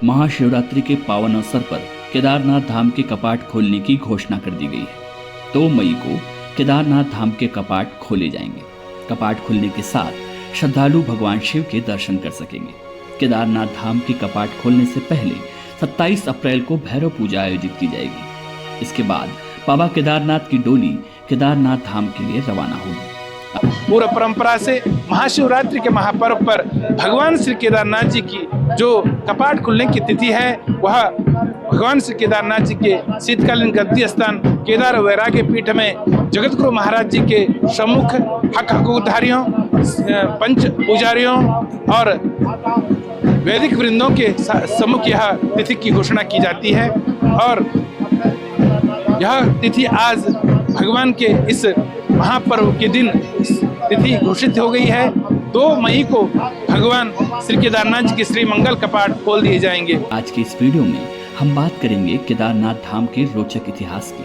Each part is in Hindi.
महाशिवरात्रि के पावन अवसर पर केदारनाथ धाम के कपाट खोलने की घोषणा कर दी गई है। 2 मई को केदारनाथ धाम के कपाट खोले जाएंगे। कपाट खुलने के साथ श्रद्धालु भगवान शिव के दर्शन कर सकेंगे। केदारनाथ धाम के कपाट खोलने से पहले 27 अप्रैल को भैरव पूजा आयोजित की जाएगी। इसके बाद बाबा केदारनाथ की डोली केदारनाथ धाम के लिए रवाना होगी। पूर्व परंपरा से महाशिवरात्रि के महापर्व पर भगवान श्री केदारनाथ जी की जो कपाट खुलने की तिथि है वह भगवान श्री केदारनाथ जी के शीतकालीन गद्दी स्थान केदार वैराग्य पीठ में जगतगुरु महाराज जी के सम्मुख हकधारियों, पंच पुजारियों और वैदिक वृंदों के सम्मुख यह तिथि की घोषणा की जाती है। और यह तिथि आज भगवान के इस महापर्व के दिन तिथि घोषित हो गई है। 2 मई को भगवान श्री केदारनाथ जी के श्री मंगल कपाट खोल दिए जाएंगे। आज की इस वीडियो में हम बात करेंगे केदारनाथ धाम के रोचक इतिहास की,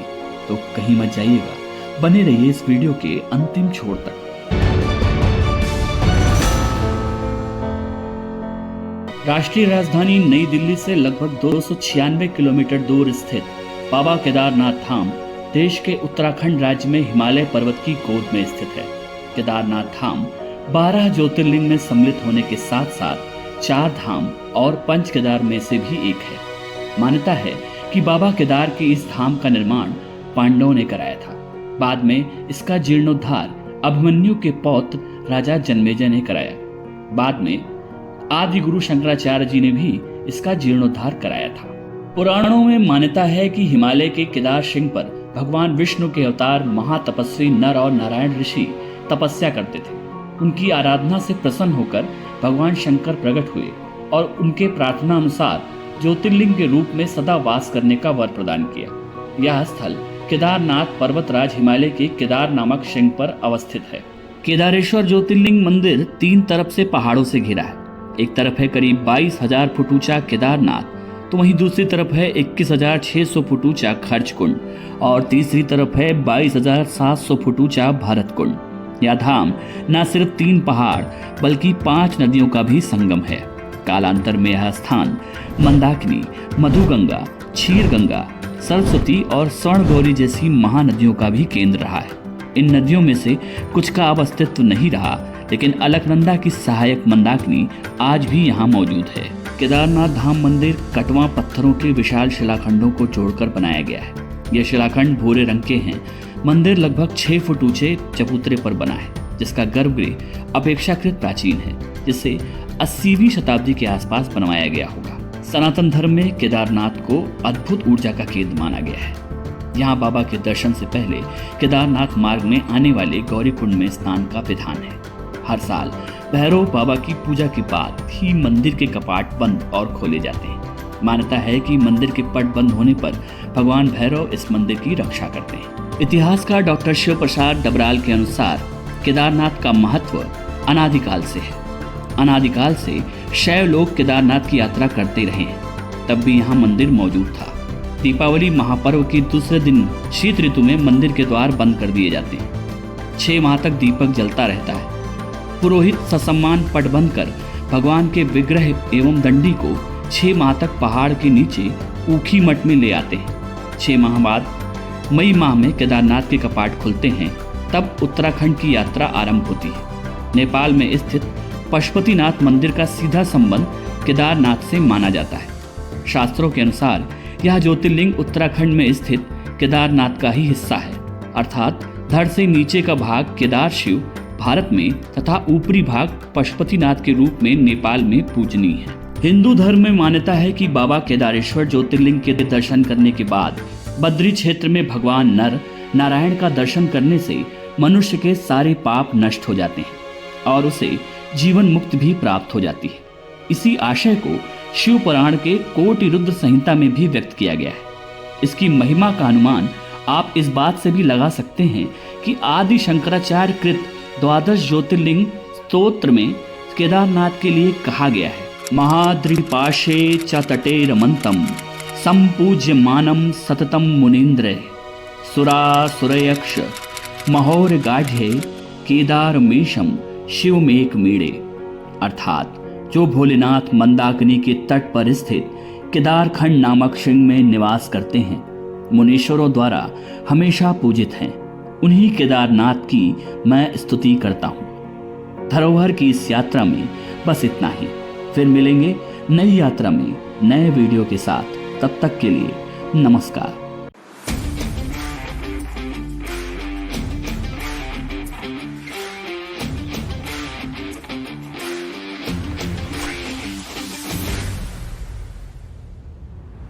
तो कहीं मत जाइएगा, बने रहिए इस वीडियो के अंतिम छोर तक। राष्ट्रीय राजधानी नई दिल्ली से लगभग 296 किलोमीटर दूर स्थित बाबा केदारनाथ धाम देश के उत्तराखंड राज्य में हिमालय पर्वत की गोद में स्थित है। केदारनाथ धाम 12 ज्योतिर्लिंग में सम्मिलित होने के साथ साथ 4 धाम और पंच केदार में से भी एक है। मान्यता है कि बाबा केदार के इस धाम का निर्माण पांडवों ने कराया था। बाद में इसका जीर्णोद्धार अभिमन्यु के पौत्र राजा जन्मेजय ने कराया। बाद में आदि गुरु शंकराचार्य जी ने भी इसका जीर्णोद्धार कराया था। पुराणों में मान्यता है कि हिमालय के केदार शिंग पर भगवान विष्णु के अवतार महातपस्वी नर और नारायण ऋषि तपस्या करते थे। उनकी आराधना से प्रसन्न होकर भगवान शंकर प्रकट हुए और उनके प्रार्थना अनुसार ज्योतिर्लिंग के रूप में सदा वास करने का वर प्रदान किया। यह स्थल केदारनाथ पर्वतराज हिमालय के केदार नामक शिंग पर अवस्थित है। केदारेश्वर ज्योतिर्लिंग मंदिर 3 तरफ से पहाड़ों से घिरा है। एक तरफ है करीब 22,000 फुट ऊंचा केदारनाथ, तो वहीं दूसरी तरफ है 21,600 फुट ऊंचा खर्च कुंड और तीसरी तरफ है 22,700 फुट ऊंचा भरत कुंड। यह धाम न सिर्फ 3 पहाड़ बल्कि 5 नदियों का भी संगम है। कालांतर में यह स्थान मंदाकिनी, मधुगंगा, क्षीरगंगा, सरस्वती और स्वर्णगौरी जैसी महानदियों का भी केंद्र रहा है। इन नदियों में से कुछ का अब अस्तित्व नहीं रहा, लेकिन अलकनंदा की सहायक मंदाकिनी आज भी यहाँ मौजूद है। केदारनाथ धाम मंदिर कटवा पत्थरों के विशाल शिलाखंडों को जोड़कर बनाया गया है। यह शिलाखंड भूरे रंग के हैं। मंदिर लगभग 6 फुट ऊंचे चबूतरे पर बना है, जिसका गर्भगृह अपेक्षाकृत प्राचीन है, जिसे 80वीं शताब्दी के आसपास बनवाया गया होगा। सनातन धर्म में केदारनाथ को अद्भुत ऊर्जा का केंद्र माना गया है। यहाँ बाबा के दर्शन से पहले केदारनाथ मार्ग में आने वाले गौरी कुंड में स्नान का विधान है। हर साल भैरव बाबा की पूजा के बाद ही मंदिर के कपाट बंद और खोले जाते हैं। मान्यता है कि मंदिर के पट बंद होने पर भगवान भैरव इस मंदिर की रक्षा करते हैं। इतिहासकार डॉक्टर शिव प्रसाद डबराल के अनुसार केदारनाथ का महत्व अनादिकाल से है। अनादिकाल से शैव लोग केदारनाथ की यात्रा करते रहे हैं, तब भी यहाँ मंदिर मौजूद था। दीपावली महापर्व के दूसरे दिन शीत ऋतु में मंदिर के द्वार बंद कर दिए जाते हैं। 6 माह तक दीपक जलता रहता है। पुरोहित ससम्मान पट बंद कर भगवान के विग्रह एवं दंडी को 6 माह तक पहाड़ के नीचे ऊखी मठ में ले आते हैं। 6 माह बाद मई माह में केदारनाथ के कपाट खुलते हैं। तब उत्तराखंड की यात्रा आरंभ होती है। नेपाल में स्थित पशुपतिनाथ मंदिर का सीधा संबंध केदारनाथ से माना जाता है। शास्त्रों के अनुसार यह ज्योतिर्लिंग उत्तराखंड में स्थित केदारनाथ का ही हिस्सा है, अर्थात धड़ से नीचे का भाग केदार शिव भारत में तथा ऊपरी भाग पशुपतिनाथ के रूप में नेपाल में पूजनीय है। हिंदू धर्म में मान्यता है कि बाबा केदारेश्वर ज्योतिर्लिंग के दर्शन करने के बाद बद्री क्षेत्र में भगवान नर नारायण का दर्शन करने से मनुष्य के सारे पाप नष्ट हो जाते हैं और उसे जीवन मुक्ति भी प्राप्त हो जाती है। इसी आशय को शिव पुराण के कोटि रुद्र संहिता में भी व्यक्त किया गया है। इसकी महिमा का अनुमान आप इस बात से भी लगा सकते हैं कि आदि शंकराचार्य कृत 12 ज्योतिर्लिंग स्तोत्र में केदारनाथ के लिए कहा गया है, महाद्रिपाशे च तटे रमंतम संपूज्य मानम सततम मुनीन्द्र सुरासुरयक्ष महोर गाढ़े केदारमेशम शिवमेक मीड़े। अर्थात जो भोलेनाथ मंदाकिनी के तट पर स्थित केदारखंड नामक शिंग में निवास करते हैं, मुनीश्वरों द्वारा हमेशा पूजित हैं। उन्हीं केदारनाथ की मैं स्तुति करता हूँ। धरोहर की इस यात्रा में बस इतना ही। फिर मिलेंगे नई यात्रा में नए वीडियो के साथ। तब तक के लिए नमस्कार।